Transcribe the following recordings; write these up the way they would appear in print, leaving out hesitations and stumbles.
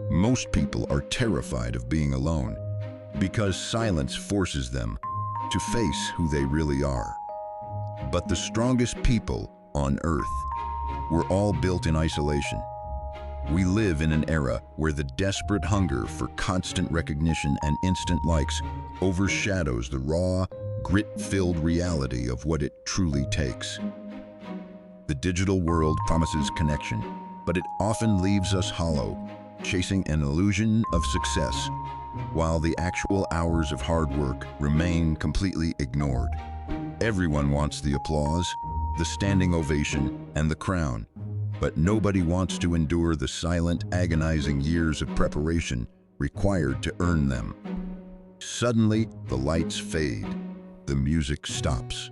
Most people are terrified of being alone because silence forces them to face who they really are. But the strongest people on Earth were all built in isolation. We live in an era where the desperate hunger for constant recognition and instant likes overshadows the raw, grit-filled reality of what it truly takes. The digital world promises connection, but it often leaves us hollow, chasing an illusion of success, while the actual hours of hard work remain completely ignored. Everyone wants the applause, the standing ovation, and the crown, but nobody wants to endure the silent, agonizing years of preparation required to earn them. Suddenly, the lights fade. The music stops.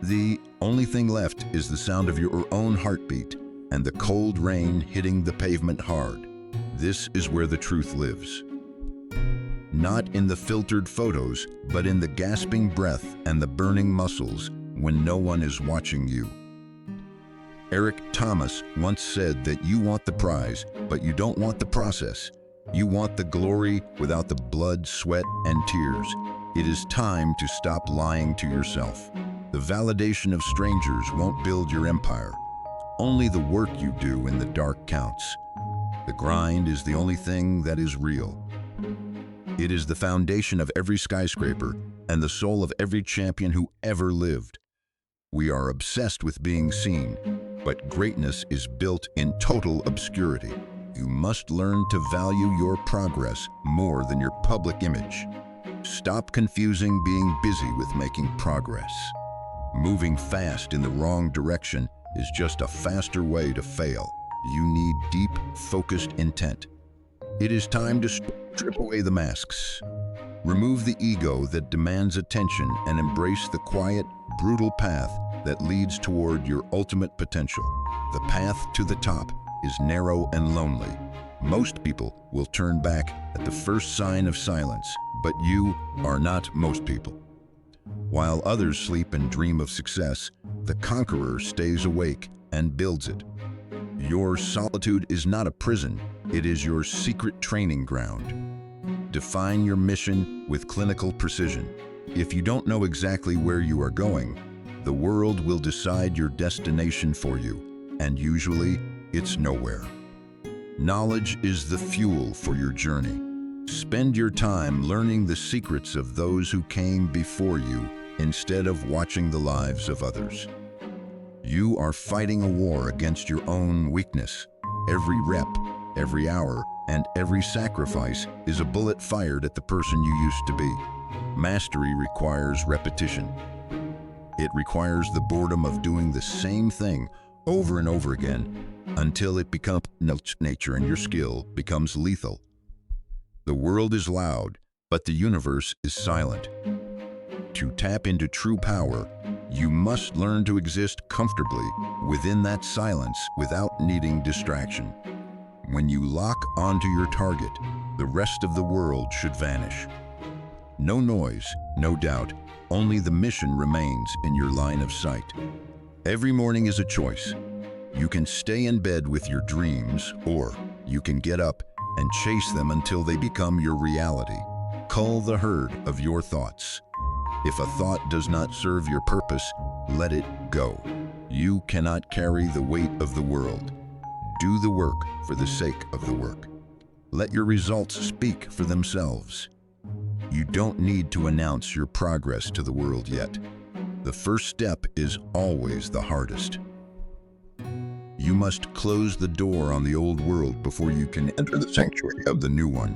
The only thing left is the sound of your own heartbeat and the cold rain hitting the pavement hard. This is where the truth lives. Not in the filtered photos, but in the gasping breath and the burning muscles when no one is watching you. Eric Thomas once said that you want the prize, but you don't want the process. You want the glory without the blood, sweat, and tears. It is time to stop lying to yourself. The validation of strangers won't build your empire. Only the work you do in the dark counts. The grind is the only thing that is real. It is the foundation of every skyscraper and the soul of every champion who ever lived. We are obsessed with being seen, but greatness is built in total obscurity. You must learn to value your progress more than your public image. Stop confusing being busy with making progress. Moving fast in the wrong direction is just a faster way to fail. You need deep, focused intent. It is time to strip away the masks. Remove the ego that demands attention and embrace the quiet, brutal path that leads toward your ultimate potential. The path to the top is narrow and lonely. Most people will turn back at the first sign of silence, but you are not most people. While others sleep and dream of success, the conqueror stays awake and builds it. Your solitude is not a prison, it is your secret training ground. Define your mission with clinical precision. If you don't know exactly where you are going, the world will decide your destination for you, and usually it's nowhere. Knowledge is the fuel for your journey. Spend your time learning the secrets of those who came before you instead of watching the lives of others. You are fighting a war against your own weakness. Every rep, every hour, and every sacrifice is a bullet fired at the person you used to be. Mastery requires repetition. It requires the boredom of doing the same thing over and over again until it becomes nature and your skill becomes lethal. The world is loud, but the universe is silent. To tap into true power, you must learn to exist comfortably within that silence without needing distraction. When you lock onto your target, the rest of the world should vanish. No noise, no doubt, only the mission remains in your line of sight. Every morning is a choice. You can stay in bed with your dreams, or you can get up and chase them until they become your reality. Cull the herd of your thoughts. If a thought does not serve your purpose, let it go. You cannot carry the weight of the world. Do the work for the sake of the work. Let your results speak for themselves. You don't need to announce your progress to the world yet. The first step is always the hardest. You must close the door on the old world before you can enter the sanctuary of the new one.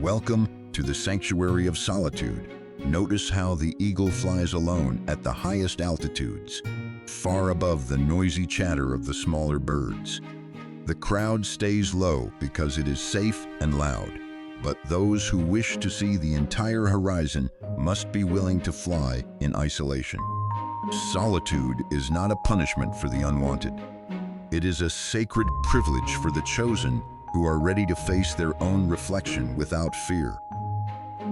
Welcome to the sanctuary of solitude. Notice how the eagle flies alone at the highest altitudes, far above the noisy chatter of the smaller birds. The crowd stays low because it is safe and loud, but those who wish to see the entire horizon must be willing to fly in isolation. Solitude is not a punishment for the unwanted. It is a sacred privilege for the chosen who are ready to face their own reflection without fear.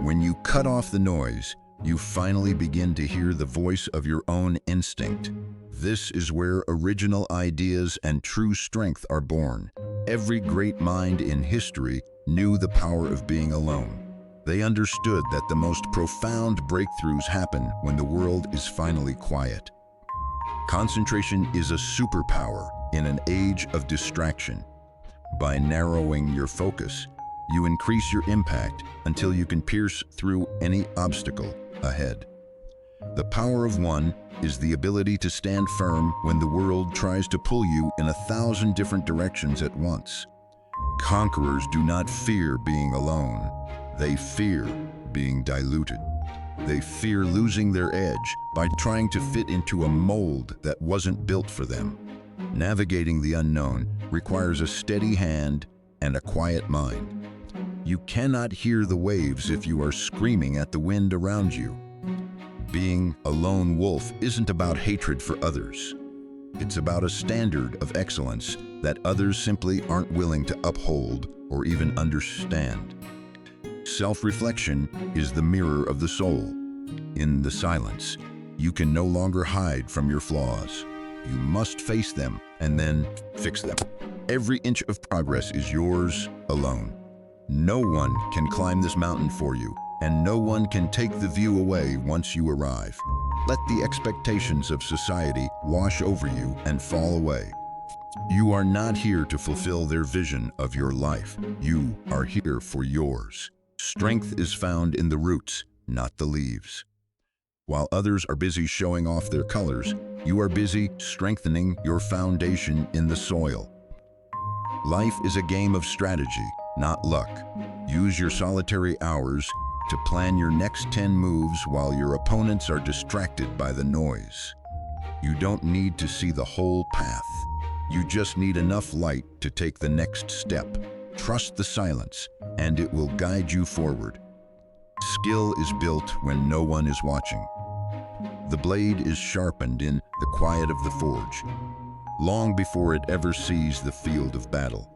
When you cut off the noise, you finally begin to hear the voice of your own instinct. This is where original ideas and true strength are born. every great mind in history knew the power of being alone. They understood that the most profound breakthroughs happen when the world is finally quiet. Concentration is a superpower in an age of distraction. By narrowing your focus, you increase your impact until you can pierce through any obstacle ahead. The power of one is the ability to stand firm when the world tries to pull you in 1,000 different directions at once. Conquerors do not fear being alone. They fear being diluted. They fear losing their edge by trying to fit into a mold that wasn't built for them. Navigating the unknown requires a steady hand and a quiet mind. You cannot hear the waves if you are screaming at the wind around you. Being a lone wolf isn't about hatred for others. It's about a standard of excellence that others simply aren't willing to uphold or even understand. Self-reflection is the mirror of the soul. In the silence, you can no longer hide from your flaws. You must face them and then fix them. Every inch of progress is yours alone. No one can climb this mountain for you, and no one can take the view away once you arrive. Let the expectations of society wash over you and fall away. You are not here to fulfill their vision of your life. You are here for yours. Strength is found in the roots, not the leaves. While others are busy showing off their colors, you are busy strengthening your foundation in the soil. Life is a game of strategy, not luck. Use your solitary hours to plan your next 10 moves while your opponents are distracted by the noise. You don't need to see the whole path. You just need enough light to take the next step. Trust the silence, and it will guide you forward. Skill is built when no one is watching. The blade is sharpened in the quiet of the forge, long before it ever sees the field of battle.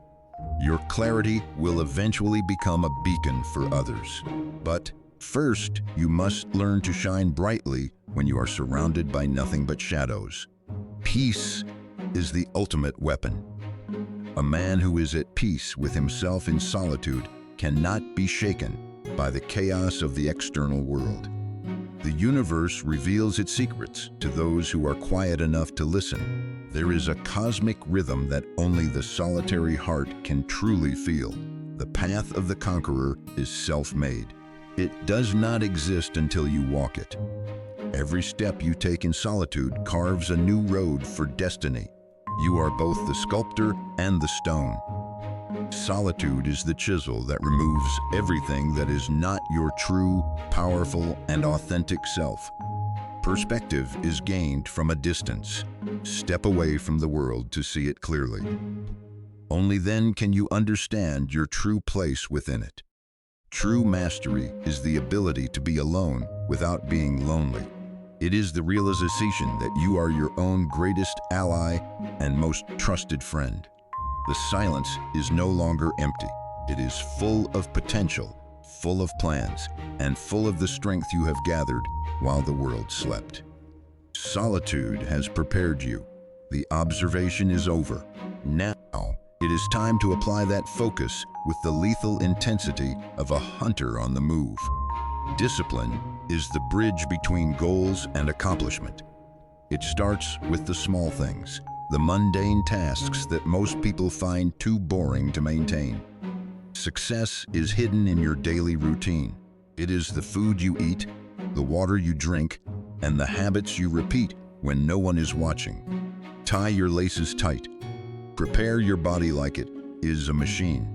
Your clarity will eventually become a beacon for others. But first, you must learn to shine brightly when you are surrounded by nothing but shadows. Peace is the ultimate weapon. A man who is at peace with himself in solitude cannot be shaken by the chaos of the external world. The universe reveals its secrets to those who are quiet enough to listen. There is a cosmic rhythm that only the solitary heart can truly feel. The path of the conqueror is self-made. It does not exist until you walk it. Every step you take in solitude carves a new road for destiny. You are both the sculptor and the stone. Solitude is the chisel that removes everything that is not your true, powerful, and authentic self. Perspective is gained from a distance. Step away from the world to see it clearly. Only then can you understand your true place within it. True mastery is the ability to be alone without being lonely. It is the realization that you are your own greatest ally and most trusted friend. The silence is no longer empty. It is full of potential, full of plans, and full of the strength you have gathered while the world slept. Solitude has prepared you. The observation is over. Now, it is time to apply that focus with the lethal intensity of a hunter on the move. Discipline is the bridge between goals and accomplishment. It starts with the small things, the mundane tasks that most people find too boring to maintain. Success is hidden in your daily routine. It is the food you eat, the water you drink, and the habits you repeat when no one is watching. Tie your laces tight. Prepare your body like it is a machine.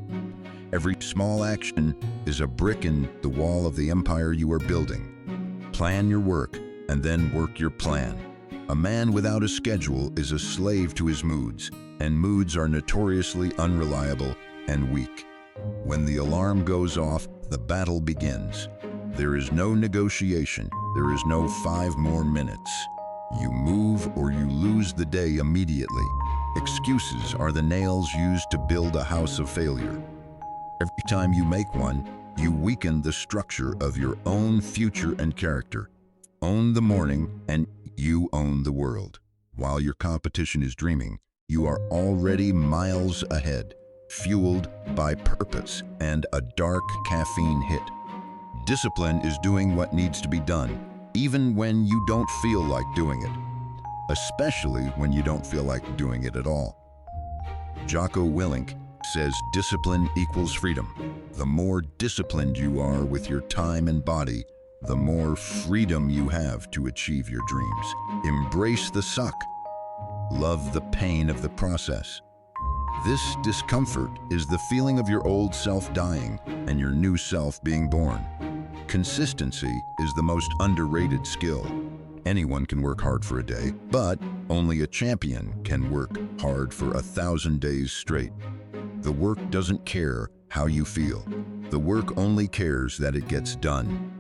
Every small action is a brick in the wall of the empire you are building. Plan your work and then work your plan. A man without a schedule is a slave to his moods, and moods are notoriously unreliable and weak. When the alarm goes off, the battle begins. There is no negotiation. There is no 5 more minutes. You move or you lose the day immediately. Excuses are the nails used to build a house of failure. Every time you make one, you weaken the structure of your own future and character. Own the morning and you own the world. While your competition is dreaming, you are already miles ahead. fueled by purpose and a dark caffeine hit. Discipline is doing what needs to be done, even when you don't feel like doing it, especially when you don't feel like doing it at all. Jocko Willink says discipline equals freedom. The more disciplined you are with your time and body, the more freedom you have to achieve your dreams. Embrace the suck. Love the pain of the process. This discomfort is the feeling of your old self dying and your new self being born. Consistency is the most underrated skill. Anyone can work hard for a day, but only a champion can work hard for 1,000 days straight. The work doesn't care how you feel. The work only cares that it gets done.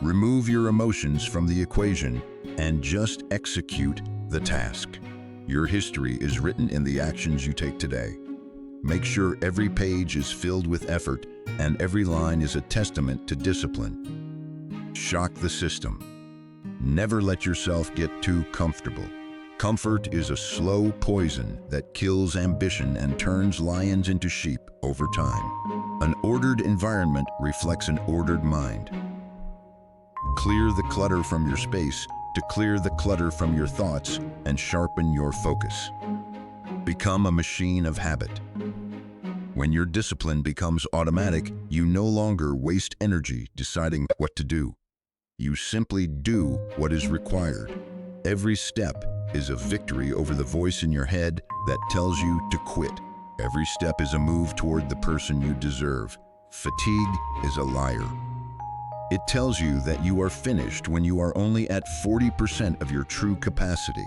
Remove your emotions from the equation and just execute the task. Your history is written in the actions you take today. Make sure every page is filled with effort and every line is a testament to discipline. Shock the system. Never let yourself get too comfortable. Comfort is a slow poison that kills ambition and turns lions into sheep over time. An ordered environment reflects an ordered mind. Clear the clutter from your space to clear the clutter from your thoughts and sharpen your focus. Become a machine of habit. When your discipline becomes automatic, you no longer waste energy deciding what to do. You simply do what is required. Every step is a victory over the voice in your head that tells you to quit. Every step is a move toward the person you deserve. Fatigue is a liar. It tells you that you are finished when you are only at 40% of your true capacity.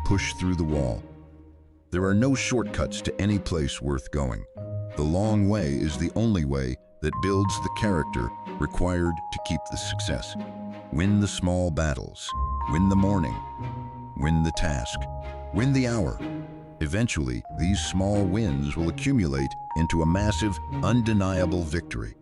Push through the wall. There are no shortcuts to any place worth going. The long way is the only way that builds the character required to keep the success. Win the small battles. Win the morning. Win the task. Win the hour. Eventually, these small wins will accumulate into a massive, undeniable victory.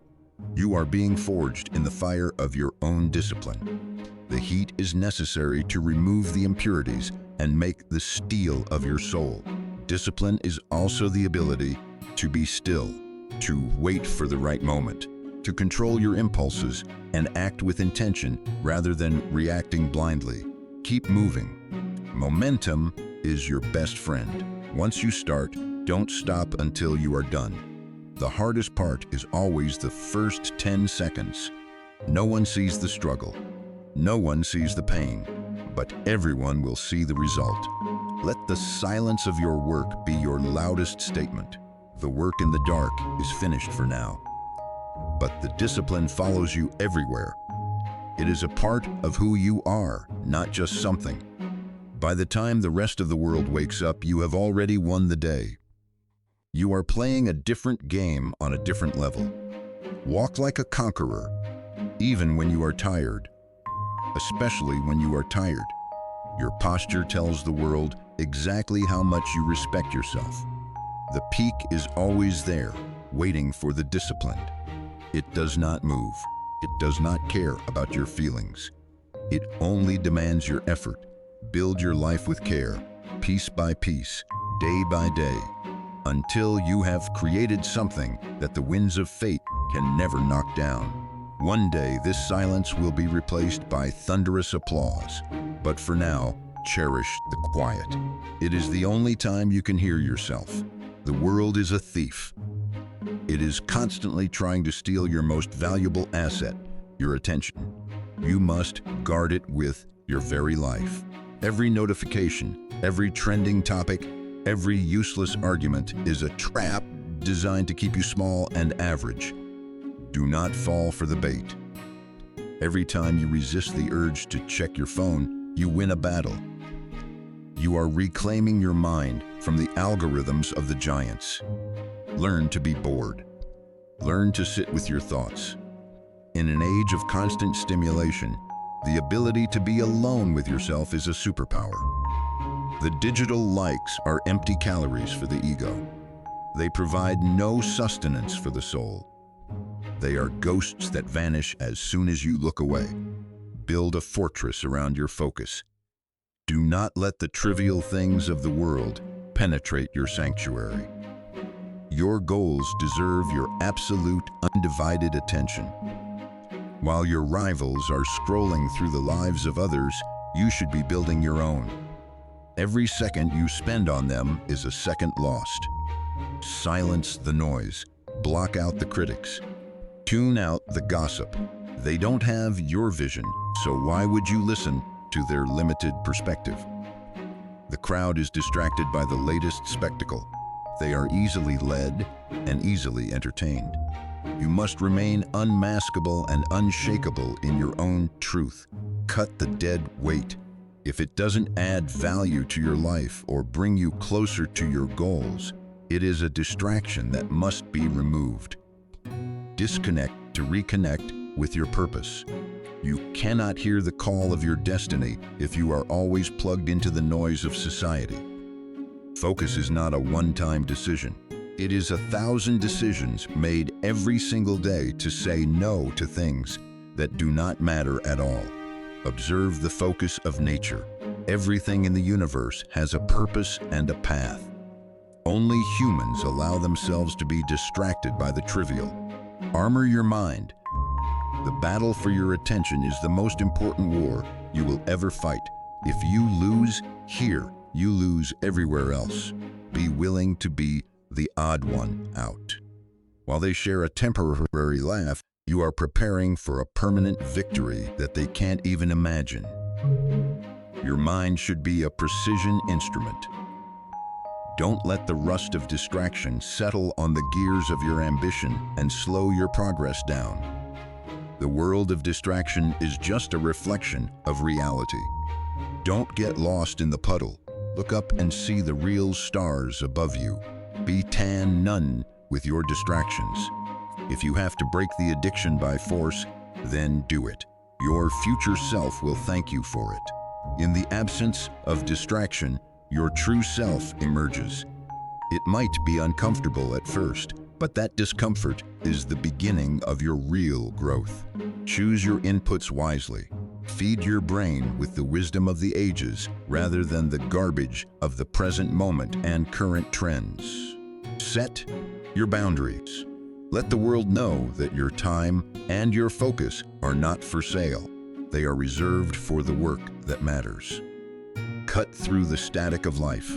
You are being forged in the fire of your own discipline. The heat is necessary to remove the impurities and make the steel of your soul. Discipline is also the ability to be still, to wait for the right moment, to control your impulses and act with intention rather than reacting blindly. Keep moving. Momentum is your best friend. Once you start, don't stop until you are done. The hardest part is always the first 10 seconds. No one sees the struggle. No one sees the pain, but everyone will see the result. Let the silence of your work be your loudest statement. The work in the dark is finished for now, but the discipline follows you everywhere. It is a part of who you are, not just something. By the time the rest of the world wakes up, you have already won the day. You are playing a different game on a different level. Walk like a conqueror, even when you are tired, especially when you are tired. Your posture tells the world exactly how much you respect yourself. The peak is always there, waiting for the disciplined. It does not move. It does not care about your feelings. It only demands your effort. Build your life with care, piece by piece, day by day, until you have created something that the winds of fate can never knock down. One day, this silence will be replaced by thunderous applause. But for now, cherish the quiet. It is the only time you can hear yourself. The world is a thief. It is constantly trying to steal your most valuable asset, your attention. You must guard it with your very life. Every notification, every trending topic, every useless argument is a trap designed to keep you small and average. Do not fall for the bait. Every time you resist the urge to check your phone, you win a battle. You are reclaiming your mind from the algorithms of the giants. Learn to be bored. Learn to sit with your thoughts. In an age of constant stimulation, the ability to be alone with yourself is a superpower. The digital likes are empty calories for the ego. They provide no sustenance for the soul. They are ghosts that vanish as soon as you look away. Build a fortress around your focus. Do not let the trivial things of the world penetrate your sanctuary. Your goals deserve your absolute, undivided attention. While your rivals are scrolling through the lives of others, you should be building your own. Every second you spend on them is a second lost. Silence the noise. Block out the critics. Tune out the gossip. They don't have your vision, so why would you listen to their limited perspective? The crowd is distracted by the latest spectacle. They are easily led and easily entertained. You must remain unmaskable and unshakable in your own truth. Cut the dead weight. If it doesn't add value to your life or bring you closer to your goals, it is a distraction that must be removed. Disconnect to reconnect with your purpose. You cannot hear the call of your destiny if you are always plugged into the noise of society. Focus is not a one-time decision. It is 1,000 decisions made every single day to say no to things that do not matter at all. Observe the focus of nature. Everything in the universe has a purpose and a path. Only humans allow themselves to be distracted by the trivial. Armor your mind. The battle for your attention is the most important war you will ever fight. If you lose here, you lose everywhere else. Be willing to be the odd one out. While they share a temporary laugh, you are preparing for a permanent victory that they can't even imagine. Your mind should be a precision instrument. Don't let the rust of distraction settle on the gears of your ambition and slow your progress down. The world of distraction is just a reflection of reality. Don't get lost in the puddle. Look up and see the real stars above you. Be none with your distractions. If you have to break the addiction by force, then do it. Your future self will thank you for it. In the absence of distraction, your true self emerges. It might be uncomfortable at first, but that discomfort is the beginning of your real growth. Choose your inputs wisely. Feed your brain with the wisdom of the ages rather than the garbage of the present moment and current trends. Set your boundaries. Let the world know that your time and your focus are not for sale. They are reserved for the work that matters. Cut through the static of life.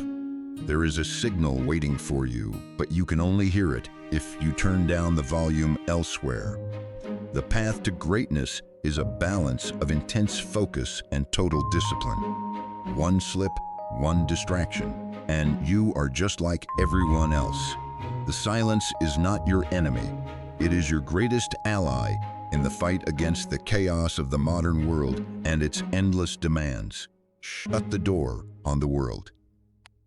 There is a signal waiting for you, but you can only hear it if you turn down the volume elsewhere. The path to greatness is a balance of intense focus and total discipline. One slip, one distraction, and you are just like everyone else. The silence is not your enemy. It is your greatest ally in the fight against the chaos of the modern world and its endless demands. Shut the door on the world.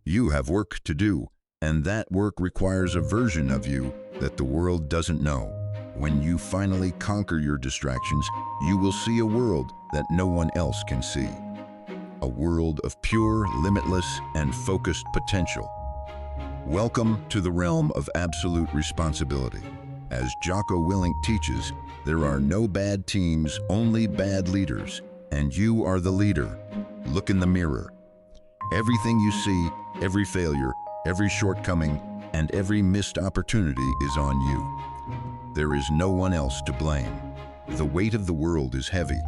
You have work to do, and that work requires a version of you that the world doesn't know. When you finally conquer your distractions, you will see a world that no one else can see. A world of pure, limitless, and focused potential. Welcome to the realm of absolute responsibility. As Jocko Willink teaches, there are no bad teams, only bad leaders, and you are the leader. Look in the mirror. Everything you see, every failure, every shortcoming, and every missed opportunity is on you. There is no one else to blame. The weight of the world is heavy,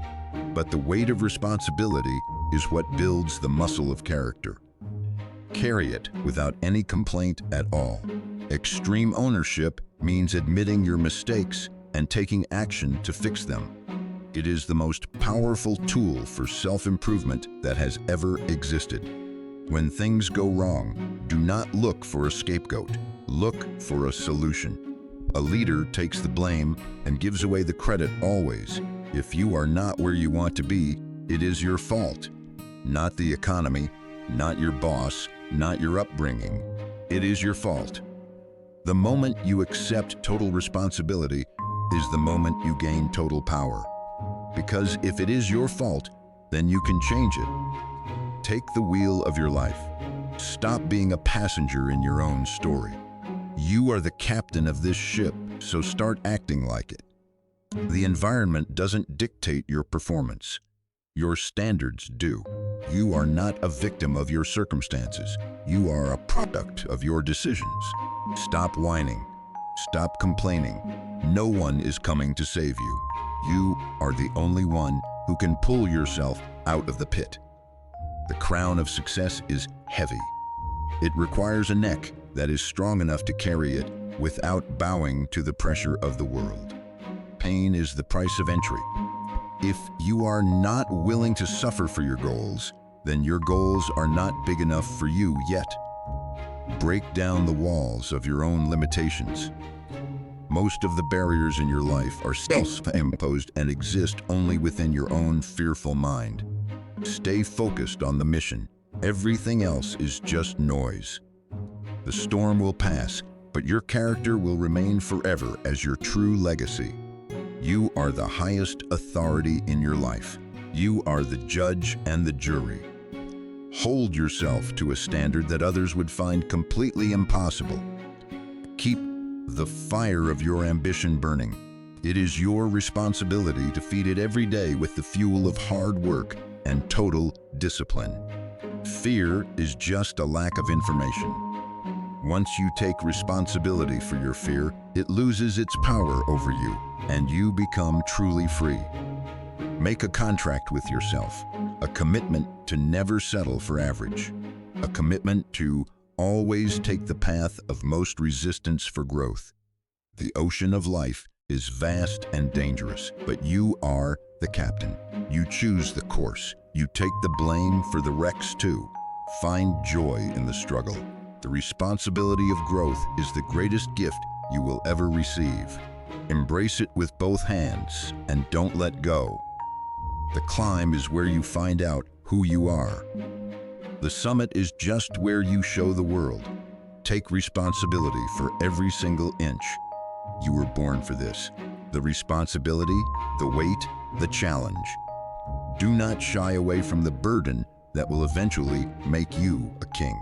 but the weight of responsibility is what builds the muscle of character. Carry it without any complaint at all. Extreme ownership means admitting your mistakes and taking action to fix them. It is the most powerful tool for self-improvement that has ever existed. When things go wrong, do not look for a scapegoat. Look for a solution. A leader takes the blame and gives away the credit always. If you are not where you want to be, it is your fault. Not the economy, not your boss, not your upbringing. It is your fault. The moment you accept total responsibility is the moment you gain total power. Because if it is your fault, then you can change it. Take the wheel of your life. Stop being a passenger in your own story. You are the captain of this ship, so start acting like it. The environment doesn't dictate your performance. Your standards do. You are not a victim of your circumstances. You are a product of your decisions. Stop whining. Stop complaining. No one is coming to save you. You are the only one who can pull yourself out of the pit. The crown of success is heavy. It requires a neck that is strong enough to carry it without bowing to the pressure of the world. Pain is the price of entry. If you are not willing to suffer for your goals, then your goals are not big enough for you yet. Break down the walls of your own limitations. Most of the barriers in your life are self-imposed and exist only within your own fearful mind. Stay focused on the mission. Everything else is just noise. The storm will pass, but your character will remain forever as your true legacy. You are the highest authority in your life. You are the judge and the jury. Hold yourself to a standard that others would find completely impossible. Keep the fire of your ambition burning. It is your responsibility to feed it every day with the fuel of hard work and total discipline. Fear is just a lack of information. Once you take responsibility for your fear, it loses its power over you, and you become truly free. Make a contract with yourself, a commitment to never settle for average, a commitment to always take the path of most resistance for growth. The ocean of life is vast and dangerous, but you are the captain. You choose the course. You take the blame for the wrecks too. Find joy in the struggle. The responsibility of growth is the greatest gift you will ever receive. Embrace it with both hands and don't let go. The climb is where you find out who you are. The summit is just where you show the world. Take responsibility for every single inch. You were born for this. The responsibility, the weight, the challenge. Do not shy away from the burden that will eventually make you a king.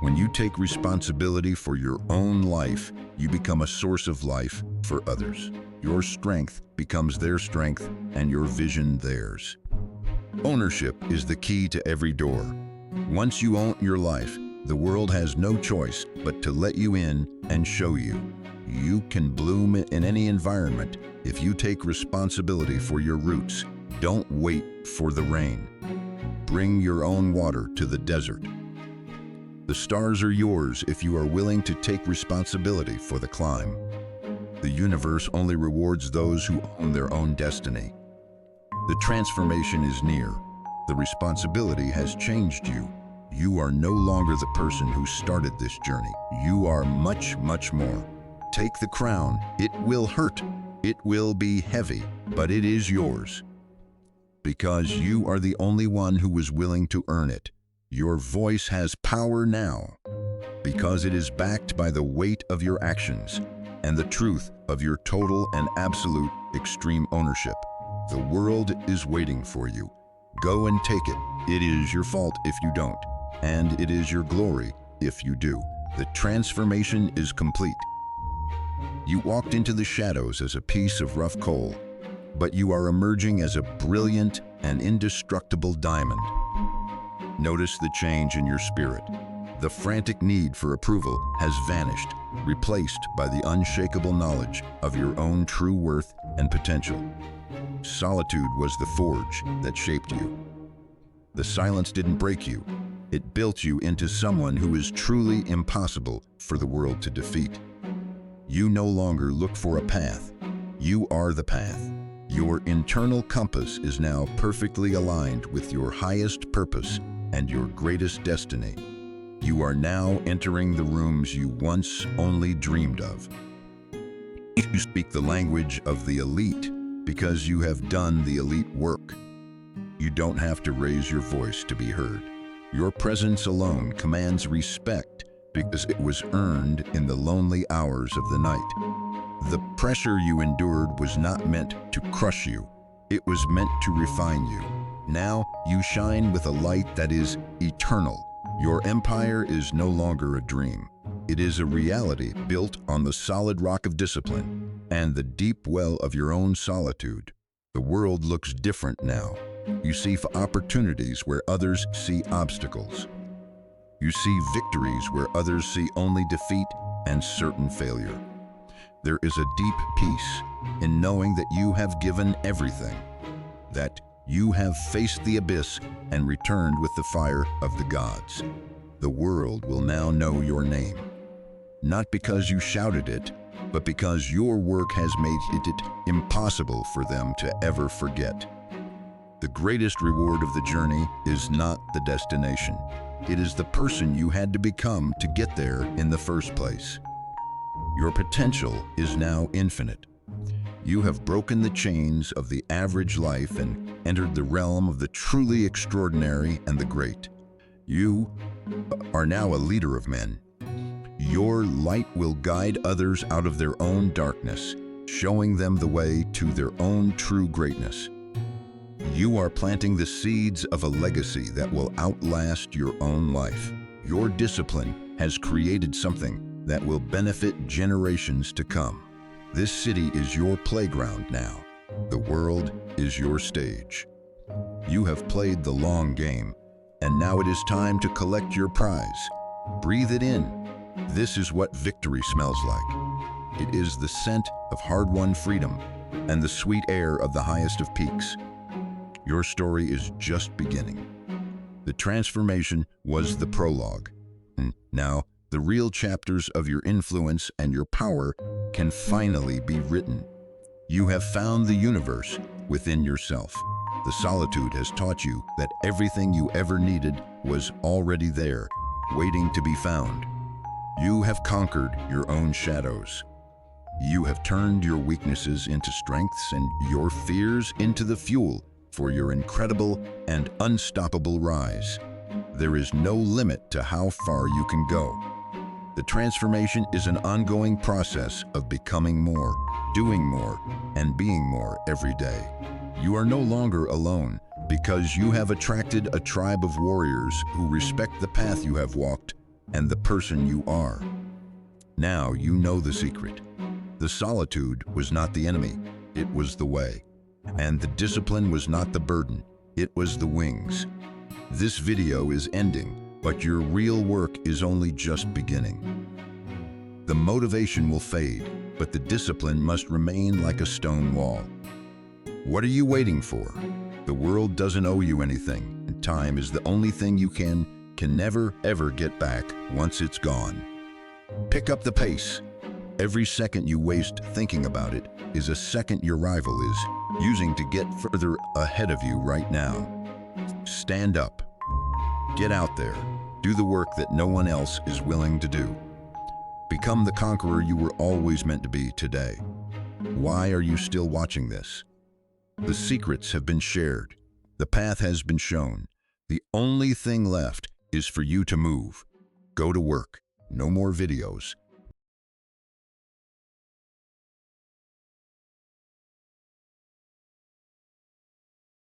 When you take responsibility for your own life, you become a source of life for others. Your strength becomes their strength and your vision theirs. Ownership is the key to every door. Once you own your life, the world has no choice but to let you in and show you. You can bloom in any environment if you take responsibility for your roots. Don't wait for the rain. Bring your own water to the desert. The stars are yours if you are willing to take responsibility for the climb. The universe only rewards those who own their own destiny. The transformation is near. The responsibility has changed you. You are no longer the person who started this journey. You are much, much more. Take the crown. It will hurt. It will be heavy, but it is yours. Because you are the only one who was willing to earn it. Your voice has power now, because it is backed by the weight of your actions and the truth of your total and absolute extreme ownership. The world is waiting for you. Go and take it. It is your fault if you don't, and it is your glory if you do. The transformation is complete. You walked into the shadows as a piece of rough coal, but you are emerging as a brilliant and indestructible diamond. Notice the change in your spirit. The frantic need for approval has vanished, replaced by the unshakable knowledge of your own true worth and potential. Solitude was the forge that shaped you. The silence didn't break you. It built you into someone who is truly impossible for the world to defeat. You no longer look for a path. You are the path. Your internal compass is now perfectly aligned with your highest purpose and your greatest destiny. You are now entering the rooms you once only dreamed of. You speak the language of the elite because you have done the elite work. You don't have to raise your voice to be heard. Your presence alone commands respect because it was earned in the lonely hours of the night. The pressure you endured was not meant to crush you. It was meant to refine you. Now you shine with a light that is eternal. Your empire is no longer a dream. It is a reality built on the solid rock of discipline and the deep well of your own solitude. The world looks different now. You see opportunities where others see obstacles. You see victories where others see only defeat and certain failure. There is a deep peace in knowing that you have given everything, that you have faced the abyss and returned with the fire of the gods. The world will now know your name, not because you shouted it, but because your work has made it impossible for them to ever forget. The greatest reward of the journey is not the destination. It is the person you had to become to get there in the first place. Your potential is now infinite. You have broken the chains of the average life and entered the realm of the truly extraordinary and the great. You are now a leader of men. Your light will guide others out of their own darkness, showing them the way to their own true greatness. You are planting the seeds of a legacy that will outlast your own life. Your discipline has created something that will benefit generations to come. This city is your playground now. The world is your stage. You have played the long game, and now it is time to collect your prize. Breathe it in. This is what victory smells like. It is the scent of hard-won freedom and the sweet air of the highest of peaks. Your story is just beginning. The transformation was the prologue. And now, the real chapters of your influence and your power can finally be written. You have found the universe within yourself. The solitude has taught you that everything you ever needed was already there, waiting to be found. You have conquered your own shadows. You have turned your weaknesses into strengths and your fears into the fuel for your incredible and unstoppable rise. There is no limit to how far you can go. The transformation is an ongoing process of becoming more, doing more, and being more every day. You are no longer alone because you have attracted a tribe of warriors who respect the path you have walked and the person you are. Now you know the secret. The solitude was not the enemy, it was the way. And the discipline was not the burden, it was the wings. This video is ending, but your real work is only just beginning. The motivation will fade, but the discipline must remain like a stone wall. What are you waiting for? The world doesn't owe you anything, and time is the only thing you can never ever get back once it's gone. Pick up the pace. Every second you waste thinking about it is a second your rival is using to get further ahead of you right now. Stand up. Get out there. Do the work that no one else is willing to do. Become the conqueror you were always meant to be today. Why are you still watching this? The secrets have been shared. The path has been shown. The only thing left is for you to move. Go to work. No more videos.